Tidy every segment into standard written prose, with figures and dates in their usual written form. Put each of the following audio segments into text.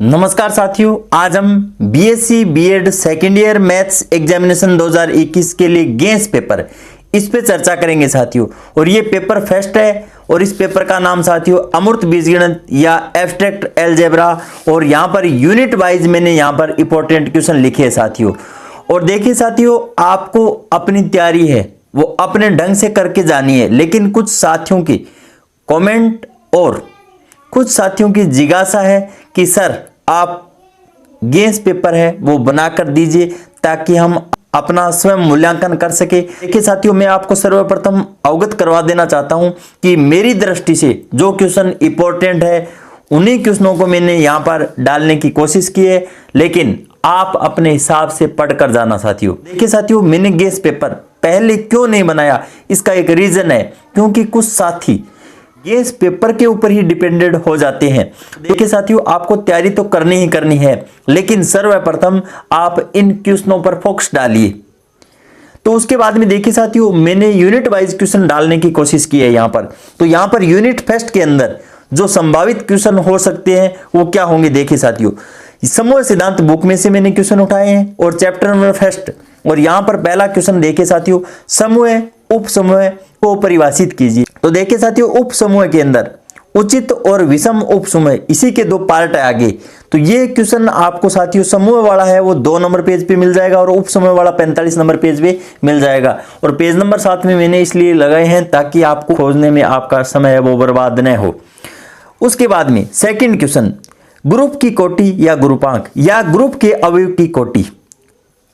नमस्कार साथियों, आज हम BSc BEd second year maths examination 2021 के लिए गेस पेपर इस पे चर्चा करेंगे साथियों। और ये पेपर फर्स्ट है और इस पेपर का नाम साथियों अमूर्त बीजगणित या एब्स्ट्रैक्ट अलजेब्रा। और यहाँ पर यूनिट वाइज मैंने यहाँ पर इंपॉर्टेंट क्वेश्चन लिखे हैं साथियों। और देखिए साथियों, आपको अपनी तैयारी है वो अपने ढंग से करके जानी है, लेकिन कुछ साथियों की कमेंट और कुछ साथियों की जिज्ञासा है कि सर आप गेस पेपर है वो बनाकर दीजिए ताकि हम अपना स्वयं मूल्यांकन कर सके। देखिए साथियों, मैं आपको सर्वप्रथम अवगत करवा देना चाहता हूं कि मेरी दृष्टि से जो क्वेश्चन इंपॉर्टेंट है उन्हीं क्वेश्चनों को मैंने यहां पर डालने की कोशिश की है, लेकिन आप अपने हिसाब से पढ़कर जाना साथियों। देखिए साथियों, मैंने गेस पेपर पहले क्यों नहीं बनाया, इसका एक रीजन है क्योंकि कुछ साथी गेस पेपर के ऊपर ही डिपेंडेंट हो जाते हैं। देखिए साथियों, आपको तैयारी तो करनी ही करनी है, लेकिन सर्वप्रथम आप इन क्वेश्चनों पर फोकस डालिए। तो उसके बाद में देखिए साथियों, मैंने यूनिट वाइज क्वेश्चन डालने की कोशिश की है यहाँ पर। तो यहाँ पर यूनिट फर्स्ट के अंदर जो संभावित क्वेश्चन हो सकते हैं वो क्या होंगे। देखिए साथियों, समूह सिद्धांत बुक में से मैंने क्वेश्चन उठाए हैं और चैप्टर नंबर फर्स्ट। और यहाँ पर पहला क्वेश्चन देखिए साथियों, समूह उप समूह को परिभाषित कीजिए। तो देखिए साथियों, उप समूह के अंदर उचित और विषम उप समूह, इसी के दो पार्ट है आगे। तो ये क्वेश्चन आपको साथियों समूह वाला है वो 2 नंबर पेज पे मिल जाएगा और उप समूह वाला 45 नंबर पेज पे मिल जाएगा। और पेज नंबर 7 में मैंने इसलिए लगाए हैं ताकि आपको खोजने में आपका समय वो बर्बाद न हो। उसके बाद में सेकंड क्वेश्चन, ग्रुप की कोटि या ग्रुपांक या ग्रुप के अवयव की कोटि।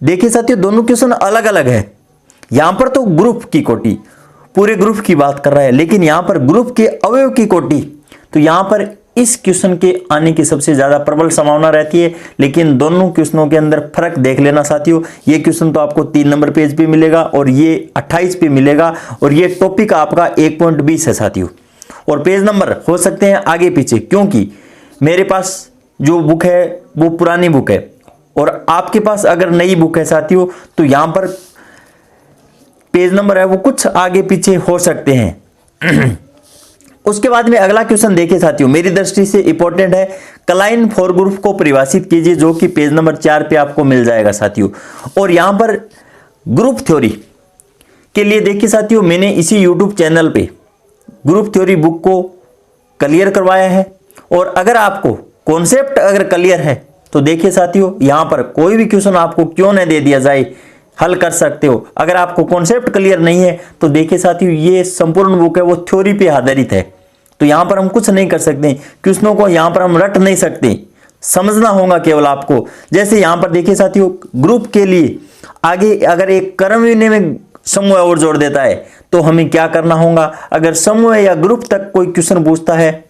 देखिए साथियों, दोनों क्वेश्चन अलग अलग है। यहां पर तो ग्रुप की कोटि पूरे ग्रुप की बात कर रहा है, लेकिन यहां पर ग्रुप के अवयव की कोटि। तो यहां पर इस क्वेश्चन के आने की सबसे ज्यादा प्रबल संभावना रहती है, लेकिन दोनों क्वेश्चनों के अंदर फर्क देख लेना साथियों। ये क्वेश्चन तो आपको 3 नंबर पेज पे मिलेगा और ये 28 पे मिलेगा और ये टॉपिक आपका 1.20 है साथियों। और पेज नंबर हो सकते हैं आगे पीछे, क्योंकि मेरे पास जो बुक है वो पुरानी बुक है और आपके पास अगर नई बुक है साथियों तो यहां पर पेज नंबर है वो कुछ आगे पीछे हो सकते हैं। उसके बाद में अगला क्वेश्चन देखिए साथियों, मेरी दृष्टि से इंपॉर्टेंट है। क्लाइन फोर ग्रुप को परिभाषित कीजिए, जो कि पेज नंबर 4 पे आपको मिल जाएगा साथियों। और यहां पर ग्रुप थ्योरी के लिए देखिए साथियों, मैंने इसी यूट्यूब चैनल पे ग्रुप थ्योरी बुक को क्लियर करवाया है। और अगर आपको कॉन्सेप्ट अगर क्लियर है तो देखिए साथियों, यहां पर कोई भी क्वेश्चन आपको क्यों न दे दिया जाए, हल कर सकते हो। अगर आपको कॉन्सेप्ट क्लियर नहीं है तो देखिए साथियों, ये संपूर्ण बुक है वो थ्योरी पे आधारित है। तो यहां पर हम कुछ नहीं कर सकते, क्वेश्चनों को यहां पर हम रट नहीं सकते, समझना होगा केवल आपको। जैसे यहां पर देखिए साथियों, ग्रुप के लिए आगे अगर एक क्रम में समूह और जोड़ देता है तो हमें क्या करना होगा। अगर समूह या ग्रुप तक कोई क्वेश्चन पूछता है,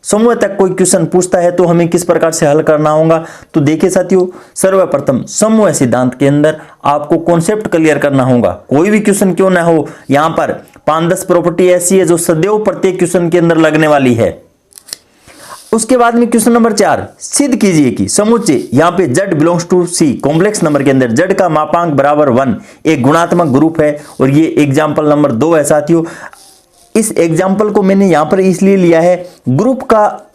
समूह तक कोई क्वेश्चन पूछता है तो हमें किस प्रकार से हल करना होगा। तो देखिए साथियों, सर्वप्रथम समूह सिद्धांत के अंदर आपको कॉन्सेप्ट क्लियर करना होगा। कोई भी क्वेश्चन क्यों ना हो, यहां पर 5-10 प्रॉपर्टी ऐसी है जो सदैव प्रत्येक क्वेश्चन के अंदर लगने वाली है। उसके बाद में क्वेश्चन नंबर 4, सिद्ध कीजिए कि समुच्चय यहाँ पे Z belongs to C complex number के अंदर Z का मापांक बराबर 1 एक गुणात्मक ग्रुप है। और ये एग्जाम्पल नंबर 2 है साथियों। इस एग्जाम्पल को मैंने यहां पर इसलिए लिया है, ग्रुप का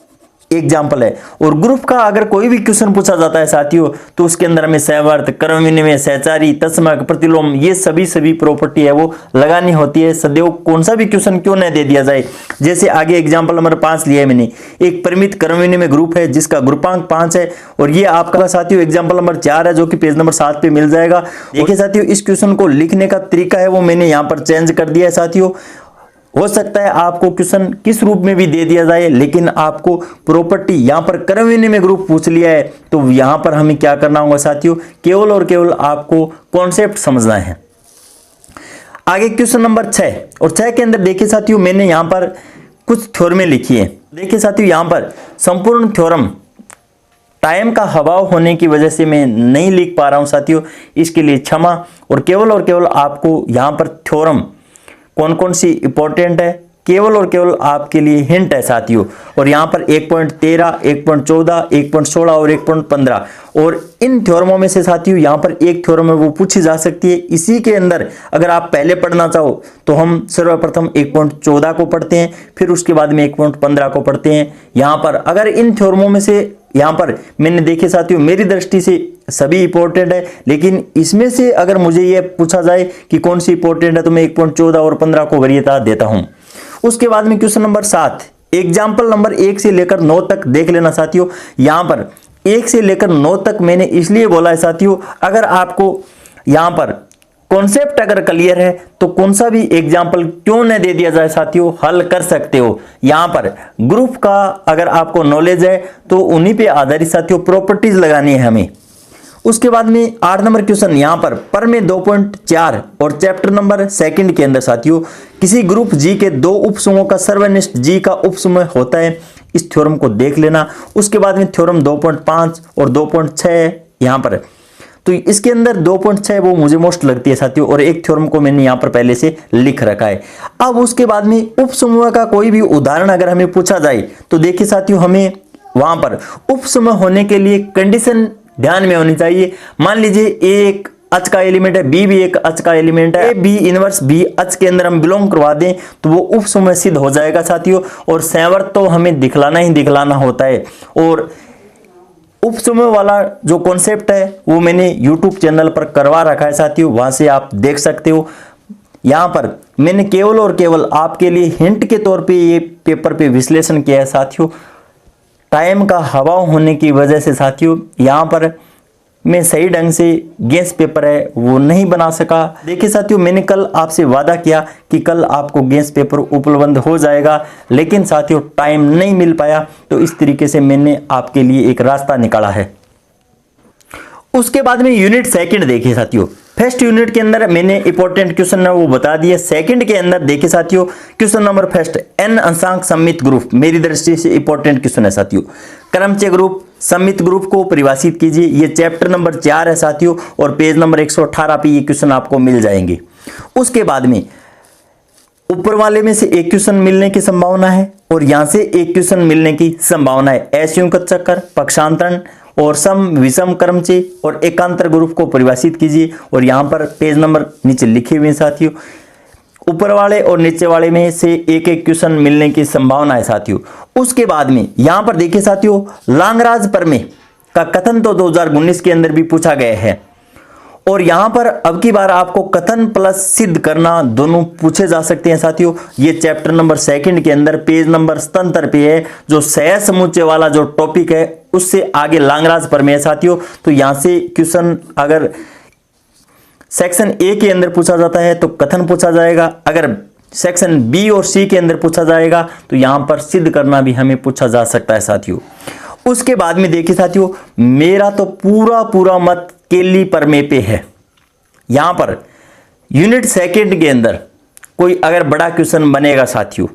एग्जाम्पल है। और ग्रुप का अगर कोई भी क्वेश्चन पूछा जाता है साथियों तो उसके अंदर हमें सहवर्त, क्रम विनिमय, सहचारी, तत्समक, प्रतिलोम, ये सभी प्रॉपर्टी है वो लगानी होती है। सदैव कौन सा भी क्वेश्चन क्यों न दे दिया जाए। जैसे आगे एग्जाम्पल नंबर 5 लिया है मैंने, एक परिमित क्रम विनिमय ग्रुप है जिसका ग्रुपांक 5 है। और ये आपका साथियों एग्जाम्पल नंबर 4 है जो कि पेज नंबर 7 पे मिल जाएगा। देखिए साथियों, इस क्वेश्चन को लिखने का तरीका है वो मैंने यहाँ पर चेंज कर दिया है साथियों। हो सकता है आपको क्वेश्चन किस रूप में भी दे दिया जाए, लेकिन आपको प्रॉपर्टी यहां पर क्रम विनिमय ग्रुप पूछ लिया है तो यहां पर हमें क्या करना होगा साथियों, केवल और केवल आपको कॉन्सेप्ट समझना है। आगे क्वेश्चन नंबर 6 और 6 के अंदर देखिए साथियों, मैंने यहां पर कुछ थ्योरमें लिखी है। देखिए साथियों, यहां पर संपूर्ण थ्योरम टाइम का अभाव होने की वजह से मैं नहीं लिख पा रहा हूं साथियों, इसके लिए क्षमा। और केवल आपको यहां पर थ्योरम कौन कौन सी इंपॉर्टेंट है केवल और केवल आपके लिए हिंट है साथियों। और यहां पर 1.13, 1.14, 1.16 और 1.15 और इन थ्योरमों में से साथियों यहां पर एक थ्योरम है वो पूछी जा सकती है। इसी के अंदर अगर आप पहले पढ़ना चाहो तो हम सर्वप्रथम 1.14 को पढ़ते हैं, फिर उसके बाद में 1.15 को पढ़ते हैं। यहां पर अगर इन थ्योरमों में से यहाँ पर मैंने देखे साथियों, मेरी दृष्टि से सभी इंपॉर्टेंट है, लेकिन इसमें से अगर मुझे ये पूछा जाए कि कौन सी इंपॉर्टेंट है तो मैं 1.14 और 15 को वरीयता देता हूं। उसके बाद में क्वेश्चन नंबर 7, एग्जाम्पल नंबर 1 से लेकर 9 तक देख लेना साथियों। यहाँ पर 1 से लेकर 9 तक मैंने इसलिए बोला है साथियों, अगर आपको यहाँ पर कॉन्सेप्ट अगर क्लियर है तो कौन सा भी एग्जाम्पल क्यों न दे दिया जाए साथियों, हल कर सकते हो। यहाँ पर ग्रुप का अगर आपको नॉलेज है तो उन्हीं पे आधारित साथियों प्रॉपर्टीज लगानी है हमें। उसके बाद में 8 नंबर क्वेश्चन यहाँ पर में 2.4 और चैप्टर नंबर 2 के अंदर साथियों, किसी ग्रुप जी के 2 उपसमूहों का सर्वनिष्ठ जी का उपसमूह होता है, इस थ्योरम को देख लेना। उसके बाद में थ्योरम 2.5 और 2.6 यहाँ पर, तो इसके अंदर 2.6 वो मुझे मोस्ट लगती है साथियों, और एक थ्योरम को मैंने यहाँ पर पहले से लिख रखा है। अब उसके बाद में उपसमूह का कोई भी उदाहरण अगर हमें पूछा जाए तो देखिए साथियों, हमें वहां पर उपसमूह होने के लिए कंडीशन ध्यान में होनी चाहिए। मान लीजिए ए एक अच का एलिमेंट है, बी भी एक अच का एलिमेंट है, ए बी इनवर्स बी अच के अंदर हम बिलोंग करवा दें तो वो उपसमूह सिद्ध हो जाएगा साथियों। और संवर्त तो हमें दिखलाना ही दिखलाना होता है, और उपसमूह वाला जो कॉन्सेप्ट है वो मैंने YouTube चैनल पर करवा रखा है साथियों, वहां से आप देख सकते हो। यहां पर मैंने केवल और केवल आपके लिए हिंट के तौर पे ये पेपर पे विश्लेषण किया है साथियों। टाइम का अभाव होने की वजह से साथियों यहां पर मैं सही ढंग से गैस पेपर है वो नहीं बना सका। देखिए साथियों, मैंने कल आपसे वादा किया कि कल आपको गैस पेपर उपलब्ध हो जाएगा, लेकिन साथियों टाइम नहीं मिल पाया, तो इस तरीके से मैंने आपके लिए एक रास्ता निकाला है। उसके बाद में यूनिट 2 देखिए साथियों, फर्स्ट यूनिट के अंदर मैंने इंपॉर्टेंट क्वेश्चन है वो बता दिए। सेकंड के अंदर देखिए साथियों, क्वेश्चन नंबर फर्स्ट, एन अंशांक सममित ग्रुप, मेरी दृष्टि से इंपॉर्टेंट क्वेश्चन है साथियों। क्रमचय ग्रुप, सममित ग्रुप को परिभाषित कीजिए। ये चैप्टर नंबर 4 है साथियों, और पेज नंबर 118 पे ये क्वेश्चन आपको मिल जाएंगे। उसके बाद में ऊपर वाले में से एक क्वेश्चन मिलने की संभावना है, और यहां से एक क्वेश्चन मिलने की संभावना है। असंयुक्त चक्कर, पक्षांतरण और सम विषम क्रमचय और एकांतर ग्रुप को परिभाषित कीजिए। और यहां पर पेज नंबर नीचे लिखे हुए हैं साथियों, ऊपर वाले और नीचे वाले में से एक एक क्वेश्चन मिलने की संभावना है साथियों। उसके बाद में यहां पर देखिए साथियों, लांगराज प्रमेय का कथन तो 2019 के अंदर भी पूछा गया है, और यहां पर अब की बार आपको कथन प्लस सिद्ध करना दोनों पूछे जा सकते हैं साथियों। ये चैप्टर नंबर 2 के अंदर पेज नंबर 77 पे है, जो सह समुच्चय वाला जो टॉपिक है उससे आगे लांगराज प्रमेय है साथियों। तो यहां से क्वेश्चन अगर सेक्शन ए के अंदर पूछा जाता है तो कथन पूछा जाएगा, अगर सेक्शन बी और सी के अंदर पूछा जाएगा तो यहां पर सिद्ध करना भी हमें पूछा जा सकता है साथियों। उसके बाद में देखिए साथियों, मेरा तो पूरा मत केली प्रमेय पे है। यहां पर यूनिट 2 के अंदर कोई अगर बड़ा क्वेश्चन बनेगा साथियों,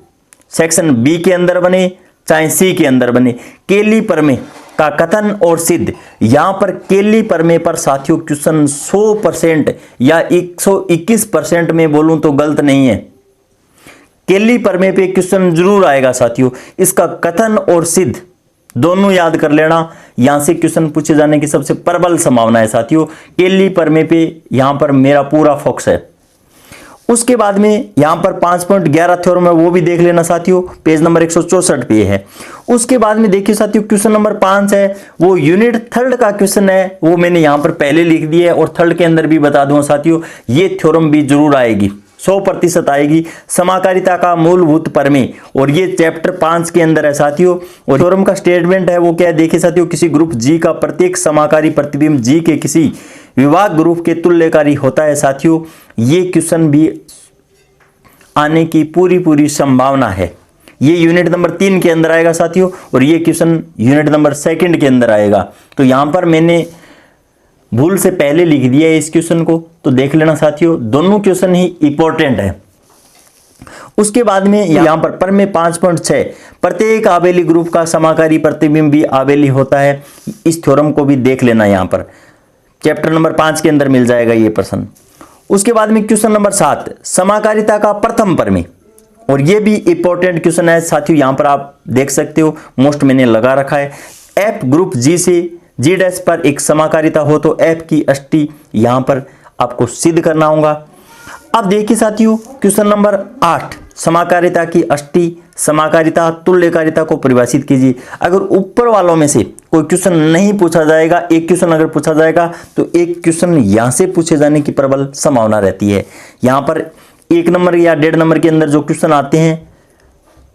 सेक्शन बी के अंदर बने चाहे सी के अंदर बने, केली प्रमेय का कथन और सिद्ध, यहां पर केली प्रमेय पर साथियों क्वेश्चन 100% या 121% में बोलूं तो गलत नहीं है। केली प्रमेय पे क्वेश्चन जरूर आएगा साथियों। इसका कथन और सिद्ध दोनों याद कर लेना, यहां से क्वेश्चन पूछे जाने की सबसे प्रबल संभावना है साथियों। केली प्रमेय पे यहां पर मेरा पूरा फोकस है। उसके बाद में यहां पर 5.11 थ्योरम है, वो भी देख लेना साथियों, पेज नंबर 164 पे है। उसके बाद में देखिए साथियों, क्वेश्चन नंबर 5 है, वो यूनिट 3 का क्वेश्चन है, वो मैंने यहां पर पहले लिख दिया है, और 3 के अंदर भी बता दूं साथियों, ये थ्योरम भी जरूर आएगी, 100% आएगी। समाकारिता का मूलभूत प्रमेय, और ये चैप्टर 5 के अंदर है साथियों। और थ्योरम का स्टेटमेंट है वो क्या है, देखिए साथियों, किसी ग्रुप जी का प्रत्येक समाकारी प्रतिबिंब जी के किसी विभाग ग्रुप के तुल्यकारी होता है साथियों। ये क्वेश्चन भी आने की पूरी संभावना है। ये यूनिट नंबर 3 के अंदर आएगा साथियों, और ये क्वेश्चन यूनिट नंबर 2 के अंदर आएगा। तो यहां पर मैंने भूल से पहले लिख दिया है इस क्वेश्चन को, तो देख लेना साथियों, दोनों क्वेश्चन ही इंपॉर्टेंट है। उसके बाद में यहां पर प्रमेय 5.6, प्रत्येक आबेली ग्रुप का समाकारी प्रतिबिंब भी आबेली होता है, इस थ्योरम को भी देख लेना, यहां पर चैप्टर नंबर 5 के अंदर मिल जाएगा ये प्रश्न। उसके बाद में क्वेश्चन नंबर 7, समाकारिता का प्रथम प्रमेय, और ये भी इंपॉर्टेंट क्वेश्चन है साथियों। यहां पर आप देख सकते हो, मोस्ट मैंने लगा रखा है, एफ ग्रुप जी से जी डैश पर एक समाकारिता हो तो एफ की अष्टी यहां पर आपको सिद्ध करना होगा। अब देखिए साथियों, क्वेश्चन नंबर 8, समाकारिता की अष्टी, समाकारिता तुल्यकारिता को परिभाषित कीजिए। अगर ऊपर वालों में से कोई क्वेश्चन नहीं पूछा जाएगा, एक क्वेश्चन अगर पूछा जाएगा तो एक क्वेश्चन यहां से पूछे जाने की प्रबल संभावना रहती है। यहां पर 1 नंबर या 1.5 नंबर के अंदर जो क्वेश्चन आते हैं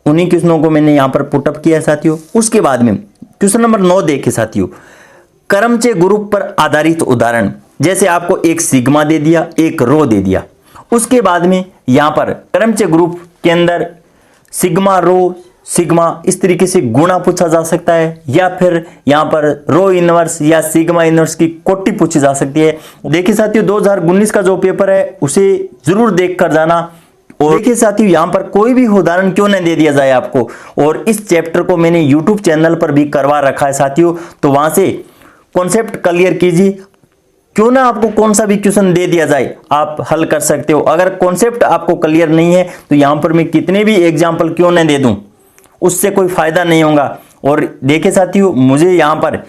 उन्हीं क्वेश्चनों को मैंने यहां पर पुटअप किया है साथियों। उसके बाद में क्वेश्चन नंबर 9 देखे साथियों, क्रमचय ग्रुप पर आधारित उदाहरण। जैसे आपको एक सिग्मा दे दिया, एक रो दे दिया, उसके बाद में यहां पर क्रमचय ग्रुप के अंदर सिग्मा रो सिग्मा इस तरीके से गुणा पूछा जा सकता है, या फिर यहां पर रो इनवर्स या सिग्मा इनवर्स की कोटि पूछी जा सकती है। देखिए साथियों 2019 का जो पेपर है उसे जरूर देख कर जाना। और देखिए साथियों यहां पर कोई भी उदाहरण क्यों नहीं दे दिया जाए आपको, और इस चैप्टर को मैंने यूट्यूब चैनल पर भी करवा रखा है साथियों, तो वहां से कॉन्सेप्ट क्लियर कीजिए। क्यों ना आपको कौन सा भी क्वेश्चन दे दिया जाए आप हल कर सकते हो। अगर कॉन्सेप्ट आपको क्लियर नहीं है तो यहां पर मैं कितने भी एग्जाम्पल क्यों नहीं दे दूं, उससे कोई फायदा नहीं होगा। और देखिए साथियों मुझे यहां पर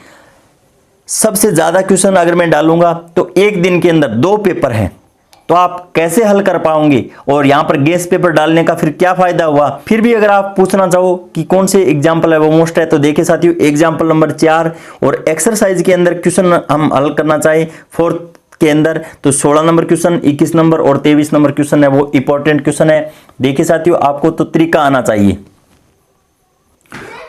सबसे ज्यादा क्वेश्चन अगर मैं डालूंगा तो एक दिन के अंदर 2 पेपर हैं, तो आप कैसे हल कर पाओगे। और यहां पर गेस पेपर डालने का फिर क्या फायदा हुआ। फिर भी अगर आप पूछना चाहो कि कौन से एग्जाम्पल है वो मोस्ट है, तो देखिए साथियों एग्जाम्पल नंबर 4 और एक्सरसाइज के अंदर क्वेश्चन हम हल करना चाहे 4th के अंदर तो 16 नंबर क्वेश्चन, 21 नंबर और 23 नंबर क्वेश्चन है वो इंपॉर्टेंट क्वेश्चन है। देखिए साथियों आपको तो तरीका आना चाहिए।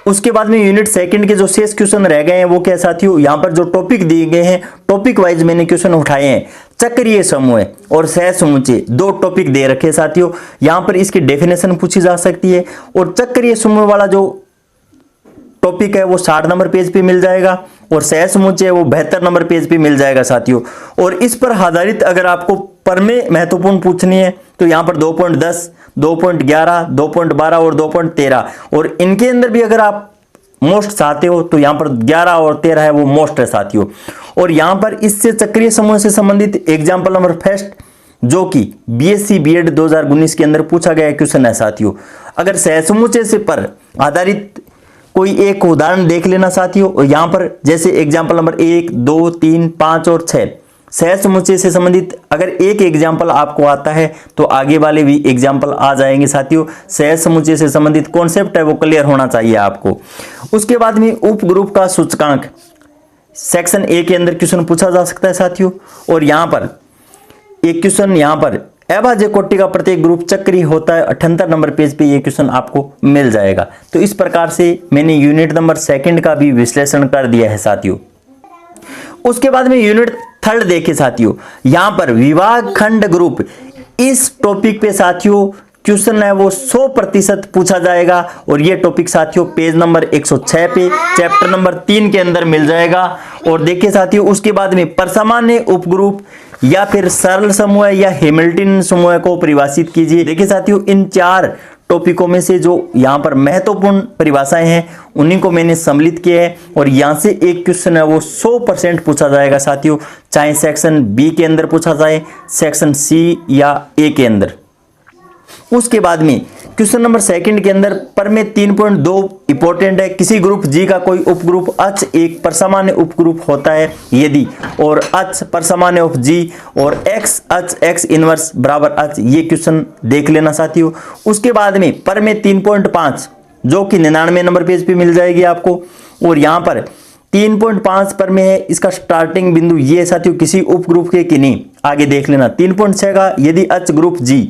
उसके बाद में यूनिट सेकंड के जो शेष क्वेश्चन रह गए हैं वो क्या साथियों, यहां पर जो टॉपिक दिए गए हैं टॉपिक वाइज मैंने क्वेश्चन उठाए हैं। चक्रीय समूह और सहसमुच्चय 2 टॉपिक दे रखे साथियों, यहां पर इसकी डेफिनेशन पूछी जा सकती है। और चक्रीय समूह वाला जो टॉपिक है वो 60 नंबर पेज पे मिल जाएगा, और सहसमुच्चय वो 72 नंबर पेज पे मिल जाएगा साथियों। और इस पर आधारित अगर आपको प्रमेय महत्वपूर्ण पूछनी है तो यहां पर 2.10, 2.11, 2.12 और 2.13, और इनके अंदर भी अगर आप मोस्ट चाहते हो तो यहां पर 11 और 13 है वो मोस्ट है साथियों। और यहां पर इससे चक्रीय समूह से संबंधित एग्जाम्पल नंबर फर्स्ट जो कि बीएससी बीएड 2019 के अंदर पूछा गया क्वेश्चन है साथियों। अगर सहसमुच्चय से पर आधारित कोई एक उदाहरण देख लेना साथियों, और यहां पर जैसे एग्जाम्पल नंबर 1, 2, 3, 5 और 6 सहसमुच्चय से संबंधित अगर एक एग्जाम्पल आपको आता है तो आगे वाले भी एग्जाम्पल आ जाएंगे साथियों। सहसमुच्चय से संबंधित कॉन्सेप्ट है वो क्लियर होना चाहिए आपको। उसके बाद में उप ग्रुप का सूचकांक सेक्शन ए के अंदर क्वेश्चन पूछा जा सकता है साथियों। और यहां पर एक क्वेश्चन यहां पर अभाज्य कोटि का प्रत्येक ग्रुप चक्रीय होता है, 78 नंबर पेज पे ये क्वेश्चन आपको मिल जाएगा। तो इस प्रकार से मैंने यूनिट नंबर 2 का भी विश्लेषण कर दिया है साथियों। उसके बाद में यूनिट 3 देखे साथियों, यहां पर विभाग खंड ग्रुप इस टॉपिक पे साथियों क्वेश्चन है वो 100% पूछा जाएगा। और ये टॉपिक साथियों पेज नंबर 106 पे चैप्टर नंबर 3 के अंदर मिल जाएगा। और देखिए साथियों उसके बाद में परसामान्य उपग्रुप या फिर सरल समूह या हैमिल्टन समूह को परिभाषित कीजिए। देखिए साथियों इन 4 टॉपिकों में से जो यहाँ पर महत्वपूर्ण परिभाषाएं हैं उन्हीं को मैंने सम्मिलित किया है, और यहाँ से एक क्वेश्चन है वो 100% पूछा जाएगा साथियों, चाहे सेक्शन बी के अंदर पूछा जाए, सेक्शन सी या ए के अंदर। उसके बाद में क्वेश्चन नंबर 2 के अंदर प्रमेय 3.2 इंपॉर्टेंट है। किसी ग्रुप जी का कोई उपग्रुप अच एक परसामान्य उपग्रुप होता है यदि, और अच परसामान्य ऑफ जी और एक्स अच एक्स इनवर्स बराबर अच, ये क्वेश्चन देख लेना साथियों। उसके बाद में प्रमेय 3.5 जो कि 99 नंबर पेज पे मिल जाएगी आपको, और यहाँ पर 3.5 पर में है, इसका स्टार्टिंग बिंदु ये साथियों किसी उपग्रुप के कि नहीं आगे देख लेना। 3.6 का यदि अच ग्रुप जी,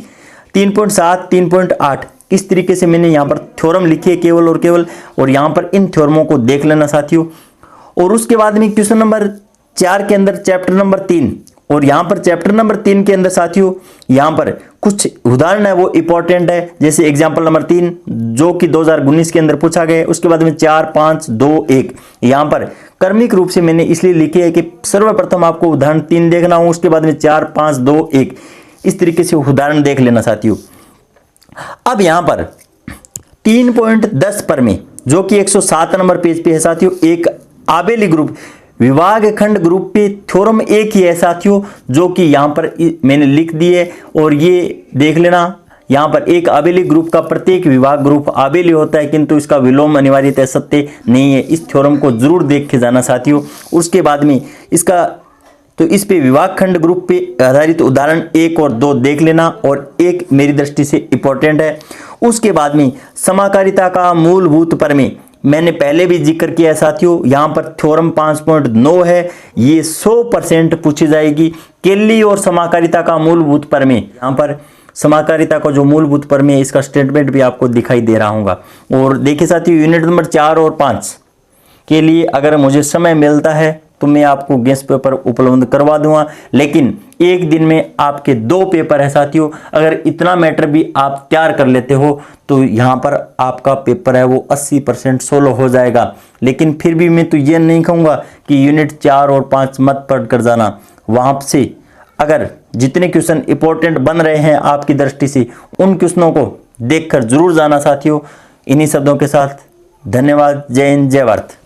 3.7, 3.8 किस तरीके से मैंने यहाँ पर थ्योरम लिखी है केवल और केवल, और यहाँ पर इन थ्योरमों को देख लेना साथियों। और उसके बाद में क्वेश्चन नंबर 4 के अंदर चैप्टर नंबर 3, और यहाँ पर चैप्टर नंबर 3 के अंदर साथियों यहाँ पर कुछ उदाहरण है वो इंपॉर्टेंट है। जैसे एग्जाम्पल नंबर 3 जो कि 2019 के अंदर पूछा गया है। उसके बाद में 4, 5, 2, 1 यहाँ पर क्रमिक रूप से मैंने इसलिए लिखे है कि सर्वप्रथम आपको उदाहरण 3 देखना हो, उसके बाद में 4, 5, 2, 1 इस तरीके से उदाहरण देख लेना साथियों। अब यहां पर 3.10 पर में जो कि 107 नंबर पेज पे है साथियों, एक आबेली ग्रुप विभाग खंड ग्रुप पे थ्योरम एक ही है साथियों, जो कि यहां पर मैंने लिख दिए। और ये देख लेना यहां पर एक आबेली ग्रुप का प्रत्येक विभाग ग्रुप आबेली होता है, किंतु इसका विलोम अनिवार्यतः सत्य नहीं है। इस थ्योरम को जरूर देख के जाना साथियों। उसके बाद में इसका तो इस पे विभाग खंड ग्रुप पे आधारित उदाहरण 1 और 2 देख लेना, और एक मेरी दृष्टि से इंपॉर्टेंट है। उसके बाद में समाकारिता का मूलभूत प्रमेय मैंने पहले भी जिक्र किया है साथियों, यहाँ पर थ्योरम 5.9 है, ये 100% पूछी जाएगी। केली और समाकारिता का मूलभूत प्रमेय, यहाँ पर समाकारिता का जो मूलभूत प्रमेय, इसका स्टेटमेंट भी आपको दिखाई दे रहा होगा। और देखिए साथियों, यूनिट नंबर 4 और 5 के लिए अगर मुझे समय मिलता है तो मैं आपको गेस्ट पेपर उपलब्ध करवा दूंगा, लेकिन एक दिन में आपके 2 पेपर है साथियों। अगर इतना मैटर भी आप तैयार कर लेते हो तो यहाँ पर आपका पेपर है वो 80% सोल्व हो जाएगा। लेकिन फिर भी मैं तो ये नहीं कहूँगा कि यूनिट 4 और 5 मत पढ़ कर जाना, वहाँ से अगर जितने क्वेश्चन इंपॉर्टेंट बन रहे हैं आपकी दृष्टि से, उन क्वेश्चनों को देखकर जरूर जाना साथियों। इन्हीं शब्दों के साथ धन्यवाद। जय हिंद, जय भारत।